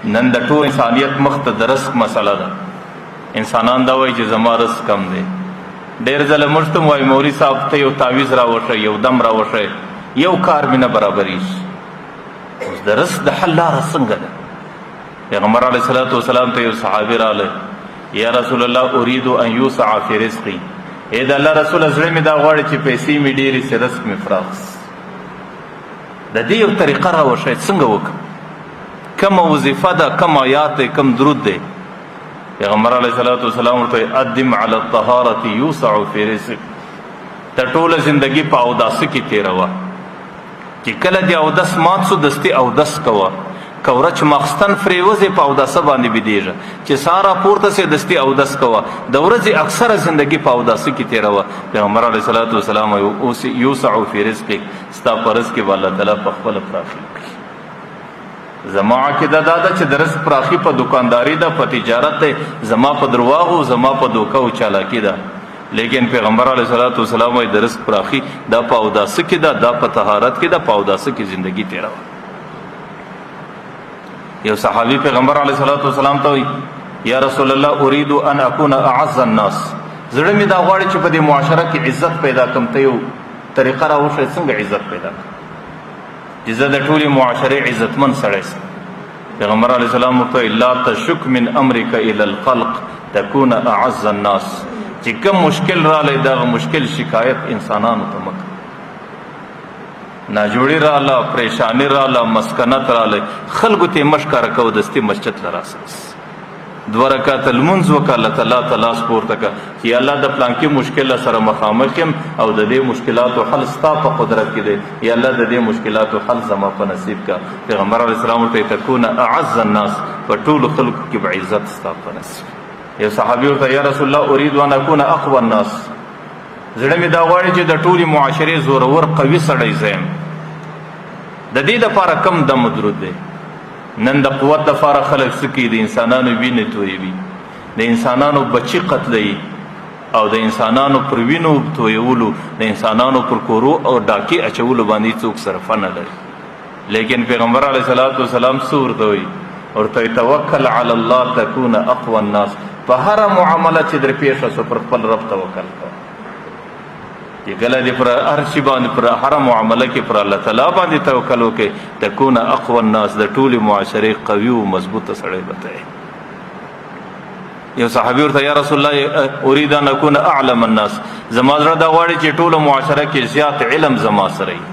نن د ټول انسانیت مخ ته د رزق مسله ده. انسانان دا وایي چې زما رزق کم دی. ډېر ځله موږ ته وایي مولوي صاحب ته یو تعویض راوښی، یو دم راوښی، یو کار مې نه برابرېږي. اوس د رزق د حل لاره څنګه ده؟ پیغمبر علیه الصلاة والسلام ته یو صحابي راغلی، یا رسول الله اريد ان يوسع في رزقي. ای د الله رسول زړه مې دا غواړي چې پیسې مې ډېرې سي، رزق مې پراخ سي. د دې یو طریقه راوښی، څنګه وکړم؟ کومه وظیفه ده، کوم آیات دی، کوم درود دی؟ پیغمبر علیه الصلاة والسلام ورته ادم علی الطهارة یوسع فی رزق. ته ټوله زندگی په اوداسه کې تېروه، چې کله دې اودس مات سو دستي اودس کوه، که ورچ ماخستن فریوزې په اوداسه باندې بېدېږه، چې سارا پورته سې دستي اودس کوه، د ورځې اکثره زندگی په اوداسه کې تېروه. پیغمبر علیه الصلاة والسلام یوسع فی رزقک، ستا په رزق کې به الله تعالی په خپله پراخي وکړي. زما عقیده دا ده چې د رزق پراخي په دکانداري ده، په تجارت ده، زما په درواغو، زما په دوکه او چالاکي ده. لیکن پیغمبر علیه الصلاة والسلام وایي د رزق پراخي دا په اوداسه کې ده، دا په طهارت کې ده، په اوداسه کې زندگی تېروه. یو صحابي پیغمبر علیه الصلاة والسلام ته وایي یا رسول الله اريد ان اكون اعز الناس. زړه مې دا غواړي چې په دې معاشره کې عزت پیدا کړم. ته یو طریقه راوښیه څنګه عزت پیدا کړم، چې زه د ټولې معاشرې عزتمن سړی سم. پیغمبر علیه السلام ورته لا تشک من امرک الی الخلق تکون اعز الناس. چې کوم مشکل رالی دغه مشکل شکایت انسانانو ته مه کوه. ناجوړي راله، پریشاني راله، مسکنت رالی، خلکو ته یې مه ښکاره کوه، دستي مسجد له راسه 2 رکعات لمونځ وکړه، الله تعالی ته لاس پورته کړه چې الله د پلانکي مشکل سره مخامخ یم او د دې مشکلاتو حل ستا په قدرت کې دی، یا الله د دې مشکلاتو حل زما په نصیب کړه. پیغمبر علیه السلام ورته تکون اعز الناس، په ټولو خلکو کې به عزت ستا په نصیب. یو صحابي ورته یا رسول الله اريد ان اكون اقوى الناس. زړه مې دا غواړي چې د ټولې معاشرې زورور قوي سړی زم. د دې دپاره کم دم درود دی؟ نن د قوت دپاره خلک څه کوي؟ د انسانانو وینې تویوي، د انسانانو بچي قتلوي، او د انسانانو پر وینو تویولو، د انسانانو پر کورو او ډاکې اچولو باندې څوک صرفه نه لري. لیکن پیغمبر علیه الصلاة والسلام څه ورته وایي؟ ورته توکل علی الله تکون اقوى الناس. په هره معامله چې در پیښه سو پر خپل رب توکل کوه. چې کله دې پر هر شي باندې، پر هره معامله کې پر الله تعالی باندې توکل وکړې، تکون اقوى الناس، د ټولې معاشرې قوي او مضبوطه سړی به ته. یو صحابي ورته یا رسول الله اريد ان اكون اعلم الناس. زما زړه دا غواړي چې ټوله معاشره کې زیات علم زما سره وي،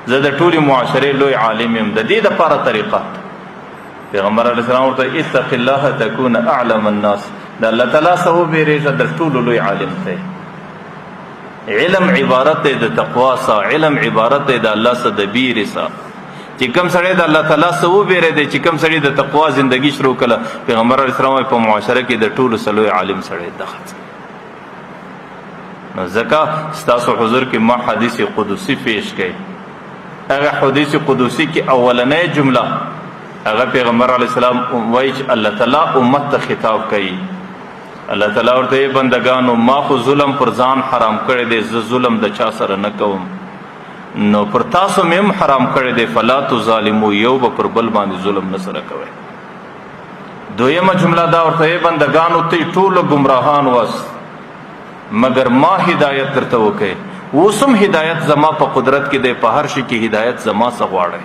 زه د ټولې معاشرې لوی عالم یم. د دې دپاره طریقه پیغمبر علیه السلام ورته اتق الله تكون اعلم الناس. د الله تعالی څخه وبېرېږه، د ټولو لوی عالم ته. علم عبارت دی د تقوا سه، علم عبارت دی د الله څخه د بیرې سه. چې کوم سړی د الله تعالی څخه وبېرېدی، چې کوم سړی د تقوا زندگی شروع کړه، پیغمبر علیه السلام په معاشره کې د ټولو څخه لوی عالم سړی دغه. نو ځکه ستاسو حضور کې ما حدیث قدسی پیش کړی. هغه حدیث قدسی کې اولنۍ جمله هغه پیغمبر علیه السلام وایي چې الله تعالی امت ته خطاب کوي. الله تعالی ورته بندگانو ما خو ظلم پر ځان حرام کړی دی، زه ظلم د چا سره نه کوم، نو پر تاسو مې هم حرام کړی دی، فلا تظالموا، یو به پر بل باندې ظلم نه سره کوئ. دویمه جمله دا ورته بندگانو ته ټولو ګمراهان واست مګر ما هدایت درته وکړئ. اوس هم هدایت زما په قدرت کې دی، په هر شي کې هدایت زما څخه غواړئ.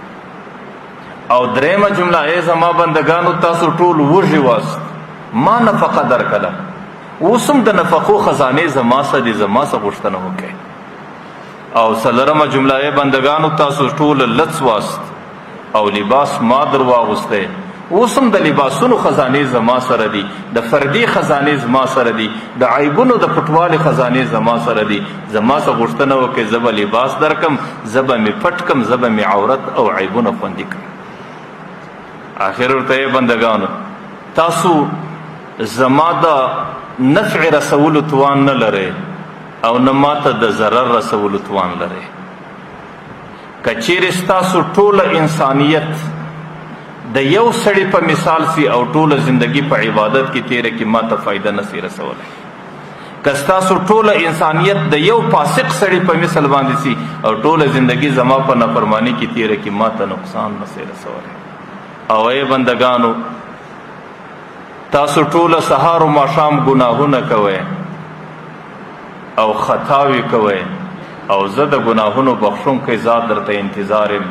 او دریمه جمله ای زما بندگانو تاسو ټول وږي واست، ما نفقه درکړه، اوس هم د نفقو خزانې زما څخه دي، زما څخه غوښتنه وکړئ. او څلورمه جمله ای بندگانو تاسو ټول لڅ واست او لباس ما در واغوستی، اوس هم د لباسونو خزانې زما سره دي، د فردي خزانې زما سره دي، د عیبونو د پټوالي خزانې زما سره دي. زما څخه غوښتنه وکړئ، زه به لباس درکم، زه به مې پټ کم، زه به مې عورت او عیبونه خوندي کړم. آخر ورته بندگانو تاسو زما د نفع رسولو توان نه لرئ او نه ماته د ضرر رسولو توان لرئ. که چیرې ستاسو ټوله انسانیت د یو سړي په مثال سي او ټوله زندگی په عبادت کې تیره کې ماته فایده نسی رسولی، که ستاسو ټوله انسانیت د یو فاسق سړي په مثل باندې سي او ټوله زندگی زما په نافرمانی کې تیره کې ماته نقصان نسی رسولی. او ای بندگانو تاسو ټوله سهار و ماښام ګناهونه کوئ او خطاوې کوئ او زه د ګناهونو بخښونکی ذات درته انتظار یم.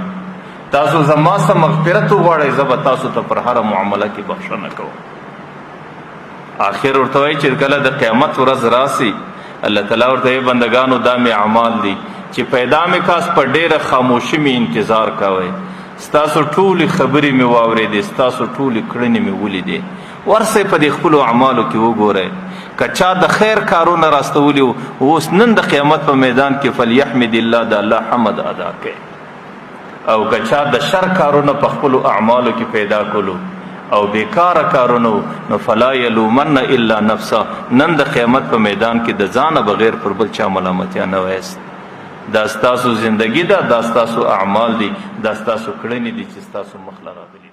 تاسو زما څخه مغفرت وغواړئ، زه به تاسو ته پر هره معامله کې بخښنه کوم. آخر ورته وایي چې کله د قیامت ورځ راسي، الله تعالی ورته وایي بندګانو دا مې اعمال دي چې پیدا مې کاس په ډېره خاموشي مې انتظار کوئ. ستاسو ټولې خبرې مې واورېدې، ستاسو ټولې کړنې مې ولیدې. ورسئ په دې خپلو اعمالو کې وګورئ، که چا د خیر کارونه راستولي وو اوس نن د قیامت په میدان کې فلیحمد الله د الله حمد ادا کوي، او که چا د شر کارونه په خپلو اعمالو کې پیدا کولو او بیکاره کارونه نو فلا یلومن الا نفسه، نن د قیامت په میدان کې د ځانه بغیر پر بل چا ملامتیا نه وایست. دا ستاسو زندگی ده، دا ستاسو اعمال دي، دا ستاسو کړنې دي چې ستاسو مخ له راغلي.